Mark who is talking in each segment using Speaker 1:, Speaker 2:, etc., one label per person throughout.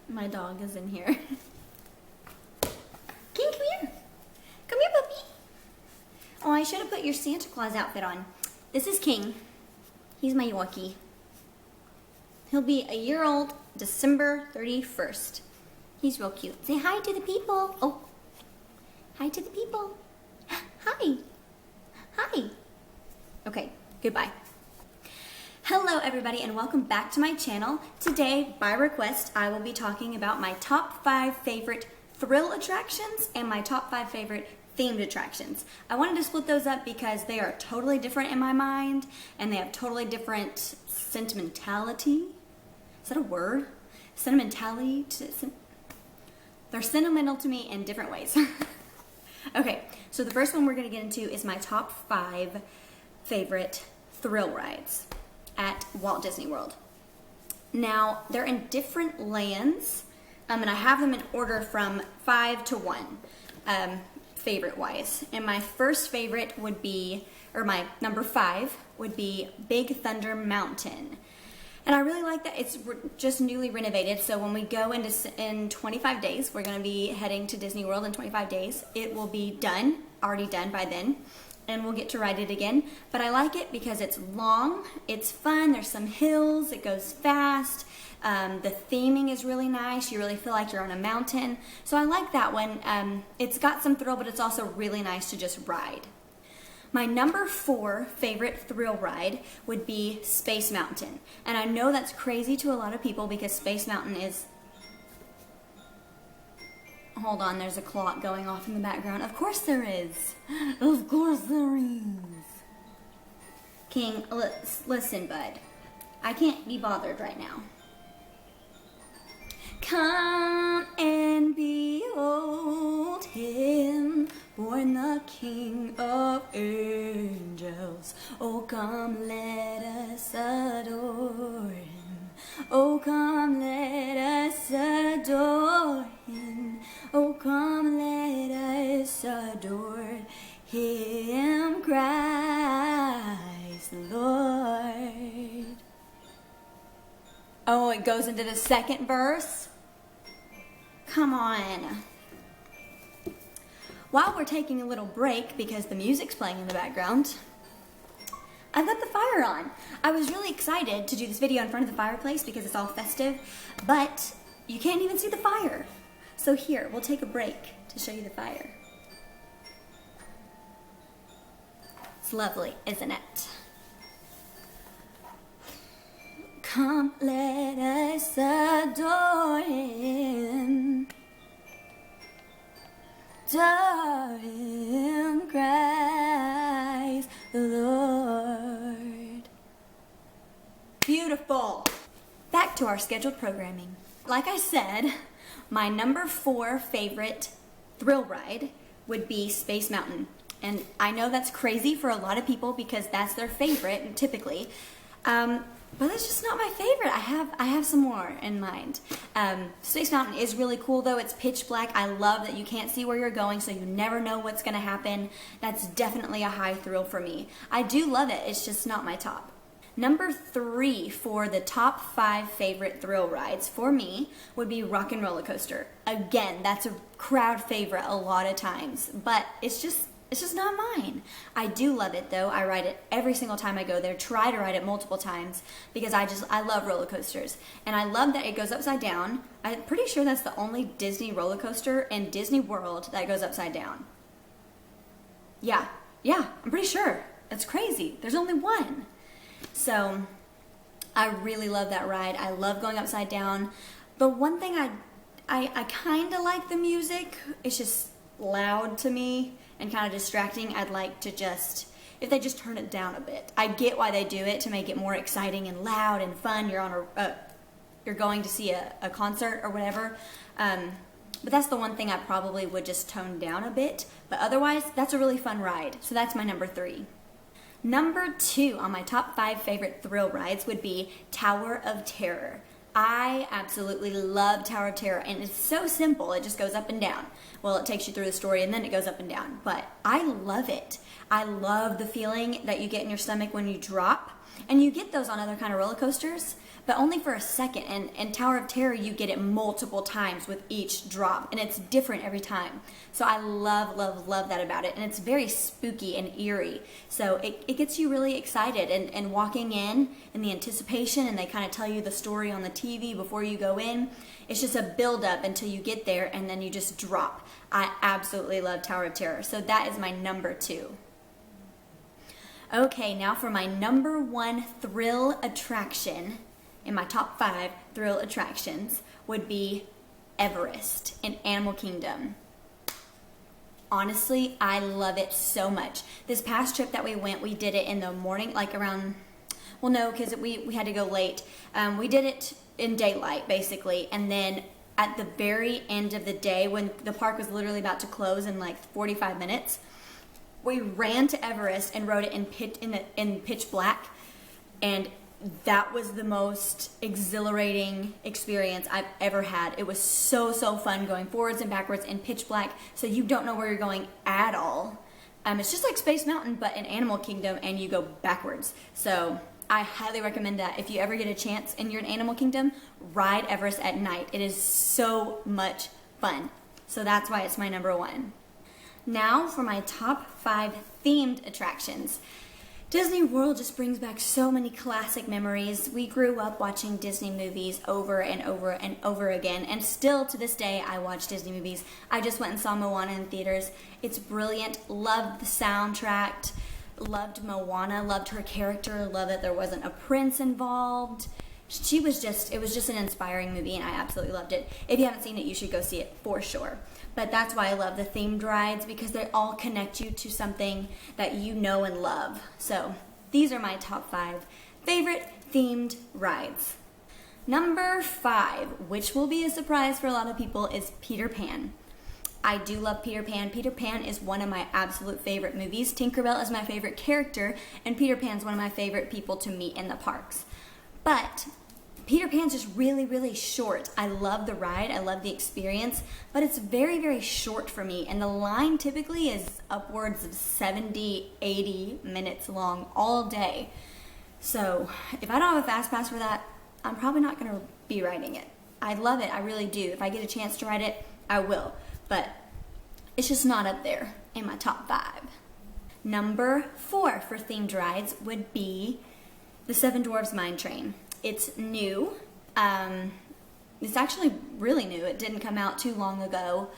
Speaker 1: My dog is in here. King, come here. Come here, puppy. Oh, I should have put your Santa Claus outfit on. This is King. He's my Yorkie. He'll be a year old December 31st. He's real cute. Say hi to the people. Oh, hi to the people. Hi. Hi. Okay, goodbye. Hello everybody and welcome back to my channel. Today, by request, I will be talking about my top 5 favorite thrill attractions and my top 5 favorite themed attractions. I wanted to split those up because they are totally different in my mind and they have totally different sentimentality. Is that a word? Sentimentality? They're sentimental to me in different ways. Okay, so the first one we're going to get into is my top 5 favorite thrill rides at Walt Disney World. Now, they're in different lands, and I have them in order from 5 to 1, favorite-wise. And my first favorite would be, or my number 5, would be Big Thunder Mountain. And I really like that it's just newly renovated, so when we go in 25 days, we're going to be heading to Disney World in 25 days. It will be done, already done by then, and we'll get to ride it again. But I like it because it's long, it's fun, there's some hills, it goes fast, the theming is really nice, you really feel like you're on a mountain. So I like that one. It's got some thrill, but it's also really nice to just ride. My number 4 favorite thrill ride would be Space Mountain. And I know that's crazy to a lot of people because Space Mountain is... Hold on, there's a clock going off in the background. Of course there is. Of course there is. King, listen, bud. I can't be bothered right now. Come and behold him, born the King of angels. Oh, come, let us adore him. Oh, come, let us adore him. Oh, come, let us adore him, Christ the Lord. Oh, it goes into the second verse? Come on. While we're taking a little break because the music's playing in the background, I've got the fire on. I was really excited to do this video in front of the fireplace because it's all festive, but you can't even see the fire. So here, we'll take a break to show you the fire. It's lovely, isn't it? Come, let us adore him. Adore him, Christ the Lord. Beautiful. Back to our scheduled programming. Like I said, my number 4 favorite thrill ride would be Space Mountain. And I know that's crazy for a lot of people because that's their favorite, typically. But that's just not my favorite. I have some more in mind. Space Mountain is really cool though. It's pitch black. I love that you can't see where you're going, so you never know what's going to happen. That's definitely a high thrill for me. I do love it. It's just not my top. Number 3 for the top 5 favorite thrill rides for me would be Rock and Roller Coaster. Again, that's a crowd favorite a lot of times, but it's just not mine. I do love it though. I ride it every single time I go there. Try to ride it multiple times because I love roller coasters. And I love that it goes upside down. I'm pretty sure that's the only Disney roller coaster in Disney World that goes upside down. Yeah, I'm pretty sure. That's crazy. There's only one. So I really love that ride. I love going upside down. The one thing I kind of like the music. It's just loud to me and kind of distracting. I'd like to if they just turn it down a bit. I get why they do it to make it more exciting and loud and fun. You're going to see a concert or whatever. But that's the one thing I probably would just tone down a bit. But otherwise, that's a really fun ride. So that's my number 3. Number 2 on my top 5 favorite thrill rides would be Tower of Terror. I absolutely love Tower of Terror, and it's so simple. It just goes up and down. Well, it takes you through the story, and then it goes up and down. But I love it. I love the feeling that you get in your stomach when you drop. And you get those on other kind of roller coasters, but only for a second. And Tower of Terror, you get it multiple times with each drop, and it's different every time. So I love, love, love that about it. And it's very spooky and eerie. So it gets you really excited, and walking in and the anticipation, and they kind of tell you the story on the TV before you go in. It's just a build up until you get there, and then you just drop. I absolutely love Tower of Terror. So that is my number 2. Okay, now for my number 1 thrill attraction in my top 5 thrill attractions would be Everest in Animal Kingdom. Honestly, I love it so much. This past trip that we went, we did it in the morning, like around, well, no, because we had to go late. We did it in daylight, basically, and then at the very end of the day, when the park was literally about to close in like 45 minutes, we ran to Everest and rode it in pitch black, and that was the most exhilarating experience I've ever had. It was so fun going forwards and backwards in pitch black, so you don't know where you're going at all. It's just like Space Mountain, but in Animal Kingdom, and you go backwards. So I highly recommend that. If you ever get a chance and you're in Animal Kingdom, ride Everest at night. It is so much fun. So that's why it's my number 1. Now for my top 5 themed attractions. Disney World just brings back so many classic memories. We grew up watching Disney movies over and over and over again, and still to this day I watch Disney movies. I just went and saw Moana in theaters. It's brilliant. Loved the soundtrack. Loved Moana. Loved her character. Loved that there wasn't a prince involved. It was just an inspiring movie, and I absolutely loved it. If you haven't seen it, you should go see it for sure. But that's why I love the themed rides, because they all connect you to something that you know and love. So these are my top 5 favorite themed rides. Number 5, which will be a surprise for a lot of people, is Peter Pan. I do love Peter Pan. Peter Pan is one of my absolute favorite movies. Tinkerbell is my favorite character, and Peter Pan's one of my favorite people to meet in the parks. But Peter Pan's just really short. I love the ride, I love the experience, but it's very short for me, and the line typically is upwards of 70, 80 minutes long all day. So if I don't have a fast pass for that, I'm probably not going to be riding it. I love it, I really do. If I get a chance to ride it, I will, but it's just not up there in my top 5. Number 4 for themed rides would be the Seven Dwarfs Mine Train. It's new. It's actually really new. It didn't come out too long ago.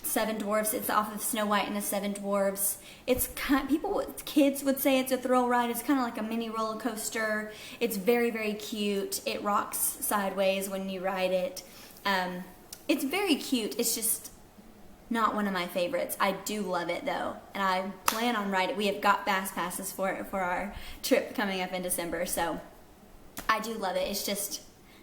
Speaker 1: Seven Dwarfs. It's off of Snow White and the Seven Dwarfs. It's kids would say it's a thrill ride. It's kind of like a mini roller coaster. It's very cute. It rocks sideways when you ride it. It's very cute. It's just not one of my favorites. I do love it though, and I plan on riding. We have got fast passes for it for our trip coming up in December, so I do love it. It's just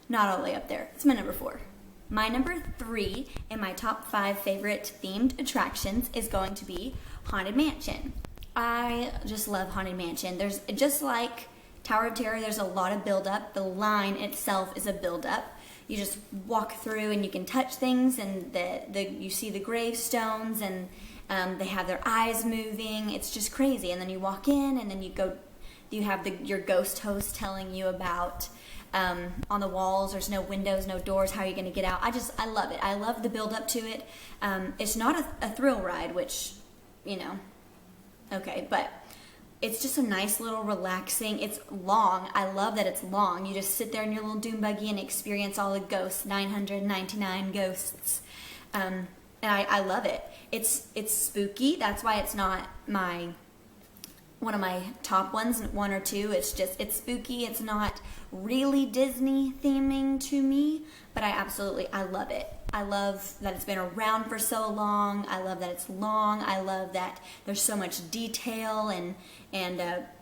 Speaker 1: not all the way up there. It's my number 4. My number 3 in my top 5 favorite themed attractions is going to be Haunted Mansion. I just love Haunted Mansion. There's, just like Tower of Terror, there's a lot of build-up. The line itself is a build-up. You just walk through and you can touch things, and you see the gravestones, and they have their eyes moving. It's just crazy. And then you walk in, and then you have your ghost host telling you about on the walls. There's no windows, no doors. How are you going to get out? I love it. I love the build up to it. It's not a thrill ride, which, okay, but it's just a nice little relaxing. It's long. I love that it's long. You just sit there in your little doom buggy and experience all the ghosts, 999 ghosts. And I love it. It's spooky. That's why it's not one of my top ones, 1 or 2. It's spooky. It's not really Disney theming to me, but I love it. I love that it's been around for so long. I love that it's long. I love that there's so much detail and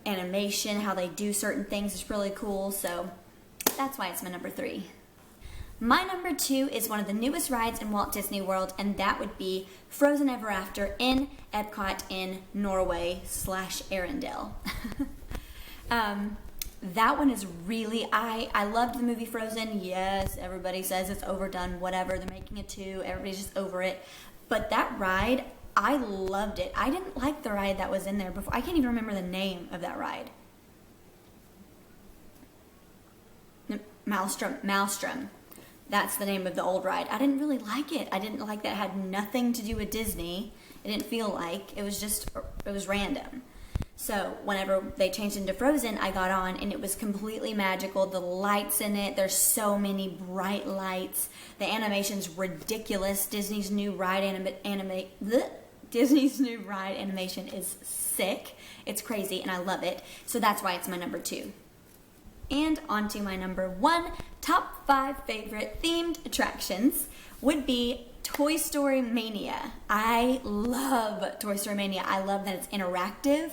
Speaker 1: animation, how they do certain things is really cool. So that's why it's my number 3. My number 2 is one of the newest rides in Walt Disney World, and that would be Frozen Ever After in Epcot in Norway / Arendelle. That one is really, I loved the movie Frozen. Yes, everybody says it's overdone, whatever. They're making a 2. Everybody's just over it. But that ride, I loved it. I didn't like the ride that was in there before. I can't even remember the name of that ride. Maelstrom. That's the name of the old ride. I didn't really like it. I didn't like that it had nothing to do with Disney. It didn't feel like. It was random. So whenever they changed into Frozen, I got on and it was completely magical. The lights in it, there's so many bright lights. The animation's ridiculous. Disney's new ride animation is sick. It's crazy and I love it. So that's why it's my number 2. And on to my number 1, top 5 favorite themed attractions would be Toy Story Mania. I love Toy Story Mania. I love that it's interactive.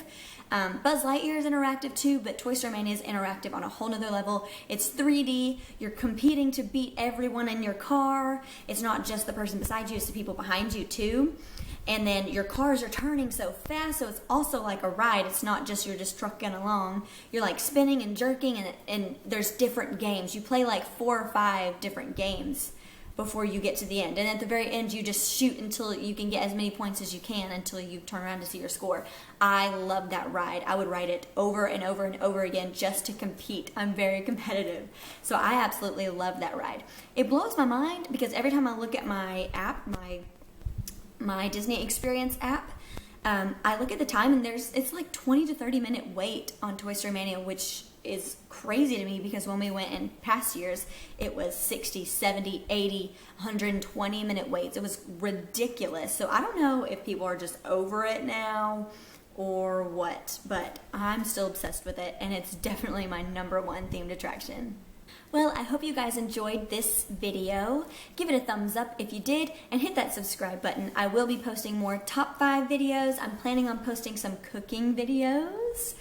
Speaker 1: Buzz Lightyear is interactive too, but Toy Story Mania is interactive on a whole nother level. It's 3D. You're competing to beat everyone in your car. It's not just the person beside you, it's the people behind you too. And then your cars are turning so fast, so it's also like a ride. It's not just you're just trucking along. You're like spinning and jerking, and there's different games. You play like 4 or 5 different games before you get to the end. And at the very end, you just shoot until you can get as many points as you can until you turn around to see your score. I love that ride. I would ride it over and over and over again just to compete. I'm very competitive. So I absolutely love that ride. It blows my mind because every time I look at my app, my Disney Experience app, I look at the time and it's like 20 to 30 minute wait on Toy Story Mania, which is crazy to me because when we went in past years, it was 60, 70, 80, 120 minute waits. It was ridiculous. So I don't know if people are just over it now or what, but I'm still obsessed with it and it's definitely my number 1 themed attraction. Well, I hope you guys enjoyed this video. Give it a thumbs up if you did, and hit that subscribe button. I will be posting more top 5 videos. I'm planning on posting some cooking videos.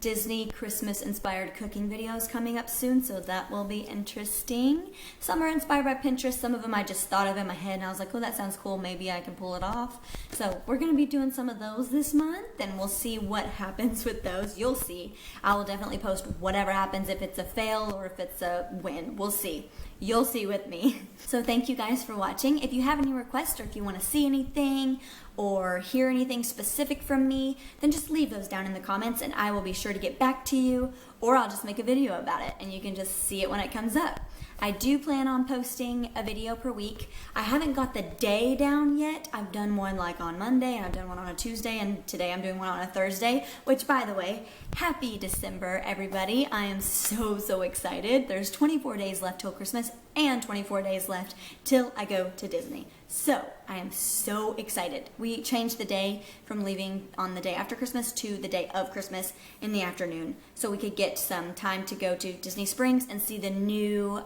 Speaker 1: Disney Christmas inspired cooking videos coming up soon, so that will be interesting. Some are inspired by Pinterest, some of them I just thought of in my head and I was like, oh, that sounds cool, maybe I can pull it off. So we're going to be doing some of those this month and we'll see what happens with those. You'll see. I will definitely post whatever happens, if it's a fail or if it's a win. We'll see. You'll see with me. So thank you guys for watching. If you have any requests or if you want to see anything or hear anything specific from me, then just leave those down in the comments and I will be sure to get back to you, or I'll just make a video about it and you can just see it when it comes up. I do plan on posting a video per week. I haven't got the day down yet. I've done one like on Monday and I've done one on a Tuesday, and today I'm doing one on a Thursday, which, by the way, happy December, everybody. I am so excited. There's 24 days left till Christmas and 24 days left till I go to Disney. So I am so excited. We changed the day from leaving on the day after Christmas to the day of Christmas in the afternoon, so we could get some time to go to Disney Springs and see the new,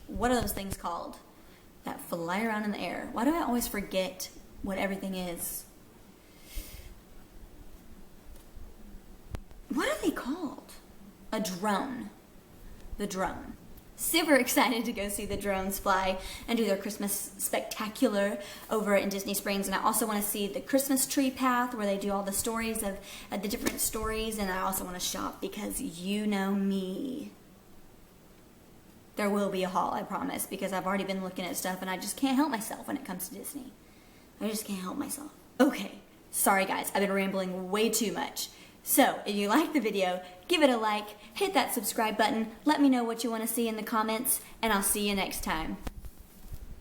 Speaker 1: what are those things called that fly around in the air? Why do I always forget what everything is? What are they called? A drone. The drone. Super excited to go see the drones fly and do their Christmas spectacular over in Disney Springs. And I also want to see the Christmas tree path where they do all the stories of the different stories. And I also want to shop because you know me. There will be a haul, I promise, because I've already been looking at stuff and I just can't help myself when it comes to Disney. I just can't help myself. Okay, sorry guys, I've been rambling way too much. So, if you liked the video, give it a like, hit that subscribe button, let me know what you want to see in the comments, and I'll see you next time.